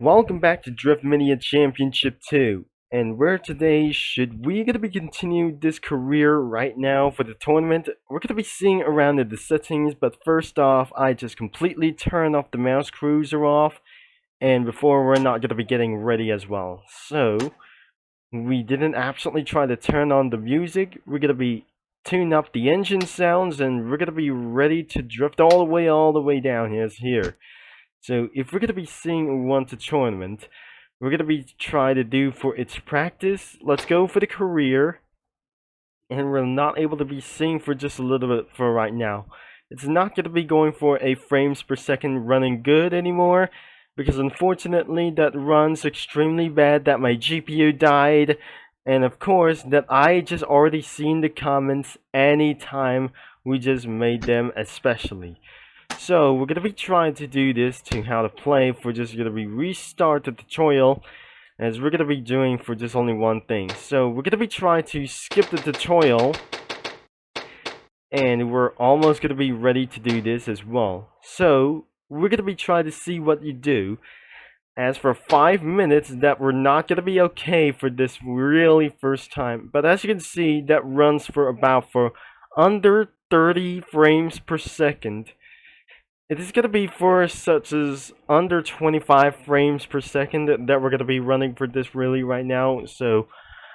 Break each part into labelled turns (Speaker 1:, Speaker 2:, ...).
Speaker 1: Welcome back to Drift Mania Championship 2. And where today should we gonna be continue this career right now for the tournament? We're gonna be seeing around the settings, but first off, I just completely turn off the mouse cruiser off, and before we're not gonna be getting ready as well. So we didn't absolutely try to turn on the music. We're gonna be tune up the engine sounds, and we're gonna be ready to drift all the way down here. So if we're gonna be seeing one to tournament, we're gonna be try to do for its practice. Let's go for the career, and we're not able to be seeing for just a little bit for right now. It's not gonna be going for a frames per second running good anymore, because unfortunately that runs extremely bad. That my GPU died, and of course that I just already seen the comments anytime we just made them, especially. So we're gonna be trying to do this to how to play for just gonna be restart the tutorial, as we're gonna be doing for just only one thing. So we're gonna be trying to skip the tutorial, and we're almost gonna be ready to do this as well. So we're gonna be trying to see what you do. As for 5 minutes, that we're not gonna be okay for this really first time. But as you can see, that runs for about for under 30 frames per second. It is going to be for such as under 25 frames per second that we're going to be running for this really right now. So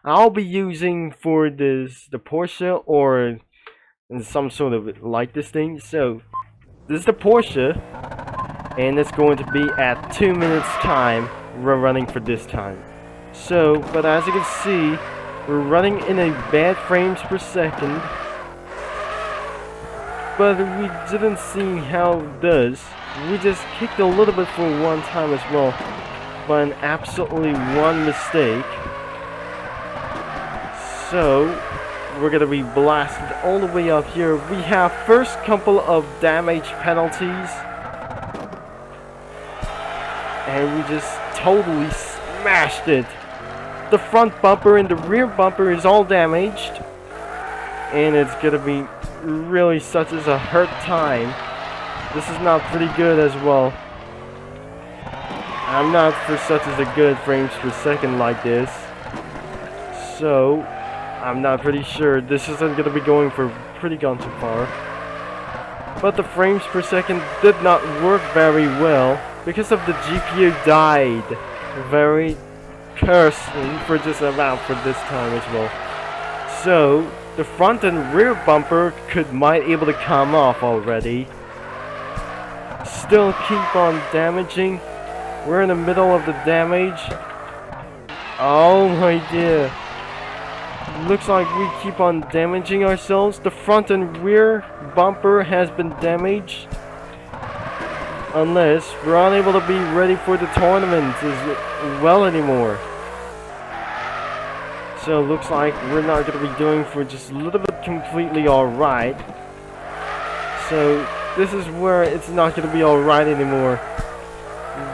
Speaker 1: I'll be using for this the Porsche or some sort of like this thing. So this is the Porsche, and it's going to be at 2 minutes time we're running for this time. So, but as you can see, we're running in a bad frames per second. But we didn't see how it does. We just kicked a little bit for one time as well, by an absolutely one mistake. So we're gonna be blasted all the way up here. We have first couple of damage penalties, and we just totally smashed it. The front bumper and the rear bumper is all damaged, and it's gonna be really such as a hurt time. This is not pretty good as well. I'm not for such as a good frames per second like this, so I'm not pretty sure this isn't gonna be going for pretty gone too far. But the frames per second did not work very well because of the GPU died very cursing for just about for this time as well. So the front and rear bumper might able to come off already. Still keep on damaging. We're in the middle of the damage. Oh my dear. Looks like we keep on damaging ourselves. The front and rear bumper has been damaged. Unless we're unable to be ready for the tournament as well anymore. So it looks like we're not going to be doing for just a little bit completely alright. So this is where it's not going to be alright anymore.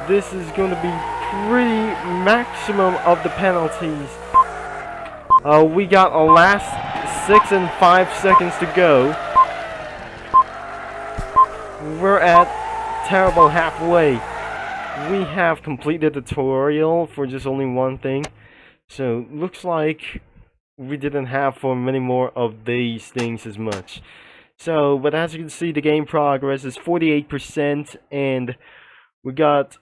Speaker 1: This is going to be pretty maximum of the penalties. We got a last 6 and 5 seconds to go. We're at terrible halfway. We have completed the tutorial for just only one thing. So, looks like we didn't have for many more of these things as much. So, but as you can see, the game progress is 48%, and we got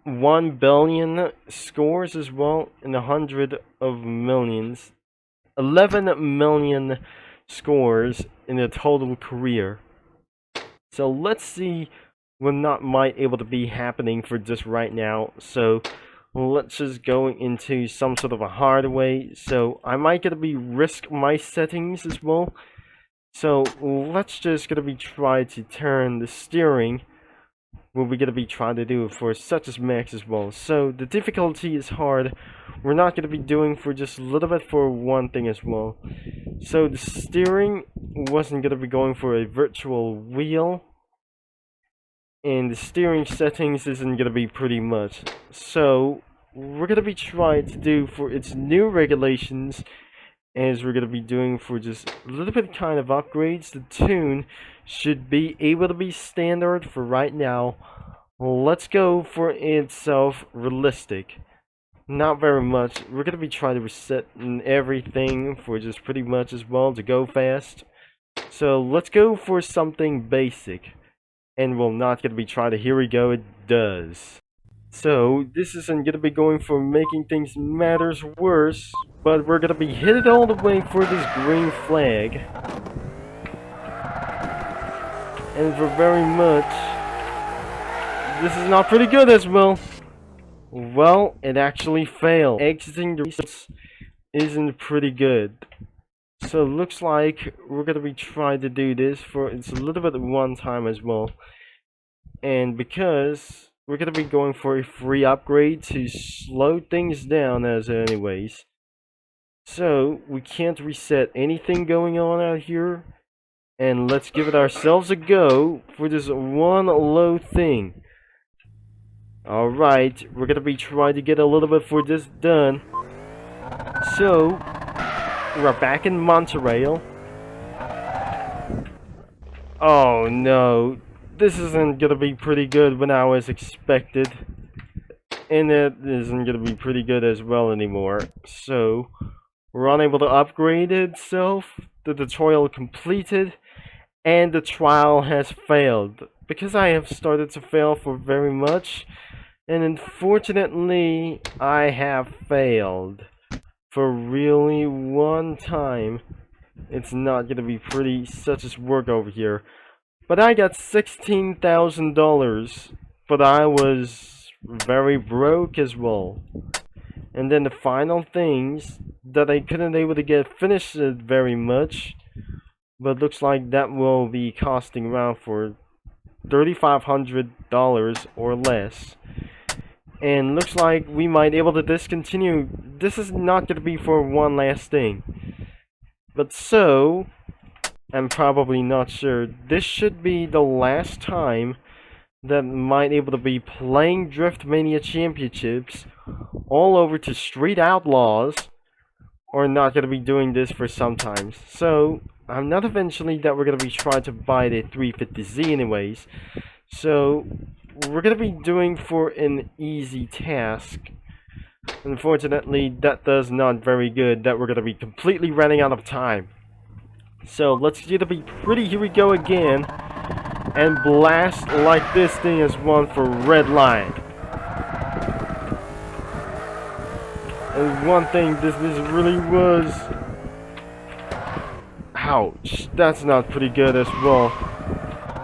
Speaker 1: 1 billion scores as well, and 100 of millions. 11 million scores in the total career. So, let's see what not might able to be happening for just right now. So, let's just go into some sort of a hard way. So I might gonna be risk my settings as well. So let's just gonna be try to turn the steering. What we're gonna be trying to do for such as max as well. So the difficulty is hard. We're not gonna be doing for just a little bit for one thing as well. So the steering wasn't gonna be going for a virtual wheel. And the steering settings isn't gonna be pretty much. So we're gonna be trying to do for its new regulations, as we're gonna be doing for just a little bit kind of upgrades. The tune should be able to be standard for right now. Let's go for itself realistic. Not very much. We're gonna be trying to reset everything for just pretty much as well to go fast. So let's go for something basic. And we're not gonna be trying to, here we go, it does. So this isn't gonna be going for making things matters worse, but we're gonna be headed all the way for this green flag. And for very much, this is not pretty good as well. Well, it actually failed. Exiting the race isn't pretty good. So it looks like we're gonna be trying to do this for, it's a little bit one time as well. And because we're gonna be going for a free upgrade to slow things down as anyways. So we can't reset anything going on out here. And let's give it ourselves a go for this one low thing. Alright, we're gonna be trying to get a little bit for this done. So, we're back in Montreal. Oh no, this isn't gonna be pretty good when I was expected. And it isn't gonna be pretty good as well anymore. So, we're unable to upgrade itself. The tutorial completed. And the trial has failed. Because I have started to fail for very much. And unfortunately, I have failed. For really one time. It's not gonna be pretty such as work over here. But I got $16,000. But I was very broke as well. And then the final things that I couldn't able to get finished very much. But looks like that will be costing around for $3,500 or less. And looks like we might be able to discontinue. This is not going to be for one last thing. But so, I'm probably not sure. This should be the last time that might be able to be playing Drift Mania Championships all over to Street Outlaws. Or not going to be doing this for some times. So, I'm not eventually that we're going to be trying to buy the 350Z anyways. So, we're going to be doing for an easy task. Unfortunately, that does not very good that we're going to be completely running out of time. So, let's get to be pretty, here we go again. And blast like this thing is one for red line. And one thing this really was... Ouch, that's not pretty good as well.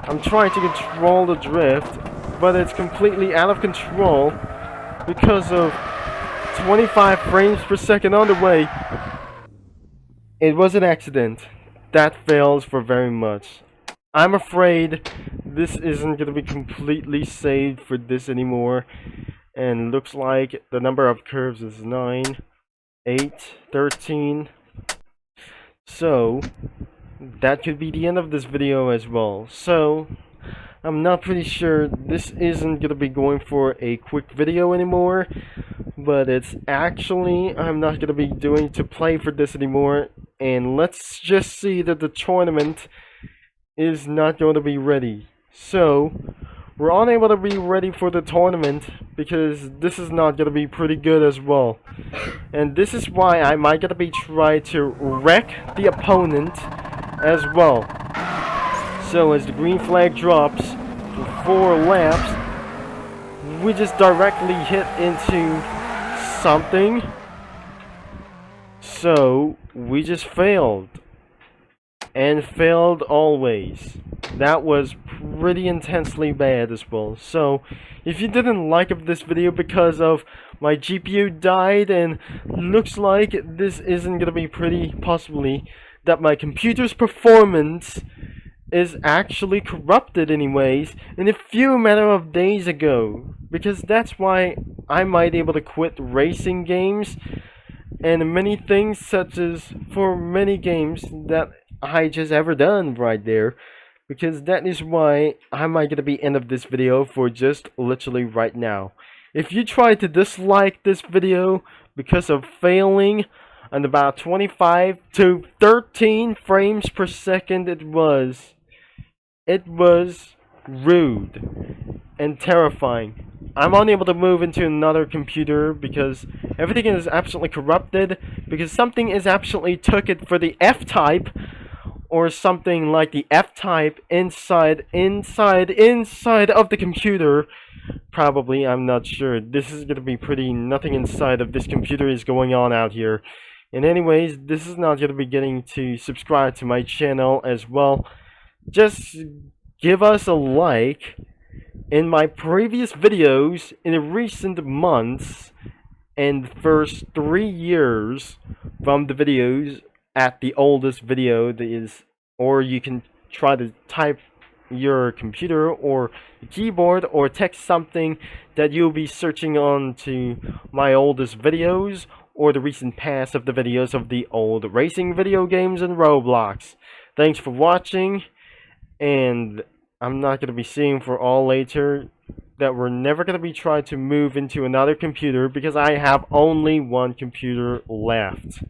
Speaker 1: I'm trying to control the drift, but it's completely out of control because of 25 frames per second on the way. It was an accident. That fails for very much. I'm afraid this isn't going to be completely saved for this anymore. And looks like the number of curves is 9, 8, 13. So, that could be the end of this video as well. So, I'm not pretty sure this isn't going to be going for a quick video anymore. But it's actually, I'm not going to be doing to play for this anymore. And let's just see that the tournament is not going to be ready. So, we're unable to be ready for the tournament because this is not going to be pretty good as well. And this is why I might going to be trying to wreck the opponent as well. So as the green flag drops for 4 laps, we just directly hit into something. So we just failed. And failed always. That was pretty intensely bad as well. So, if you didn't like this video because of my GPU died and looks like this isn't gonna be pretty possibly that my computer's performance is actually corrupted anyways in a few matter of days ago. Because that's why I might be able to quit racing games and many things such as for many games that I just ever done right there. Because that is why I might gonna be end of this video for just literally right now. If you try to dislike this video because of failing on about 25 to 13 frames per second it was rude and terrifying. I'm unable to move into another computer because everything is absolutely corrupted, because something is absolutely took it for the F-type, or something like the F-type inside of the computer. Probably, I'm not sure. This is gonna be pretty, nothing inside of this computer is going on out here. And anyways, this is not gonna be getting to subscribe to my channel as well. Just give us a like. In my previous videos, in the recent months, and first 3 years from the videos at the oldest video that is, or you can try to type your computer or the keyboard or text something that you'll be searching on to my oldest videos or the recent past of the videos of the old racing video games and Roblox. Thanks for watching, and I'm not going to be seeing for all later that we're never going to be trying to move into another computer because I have only one computer left.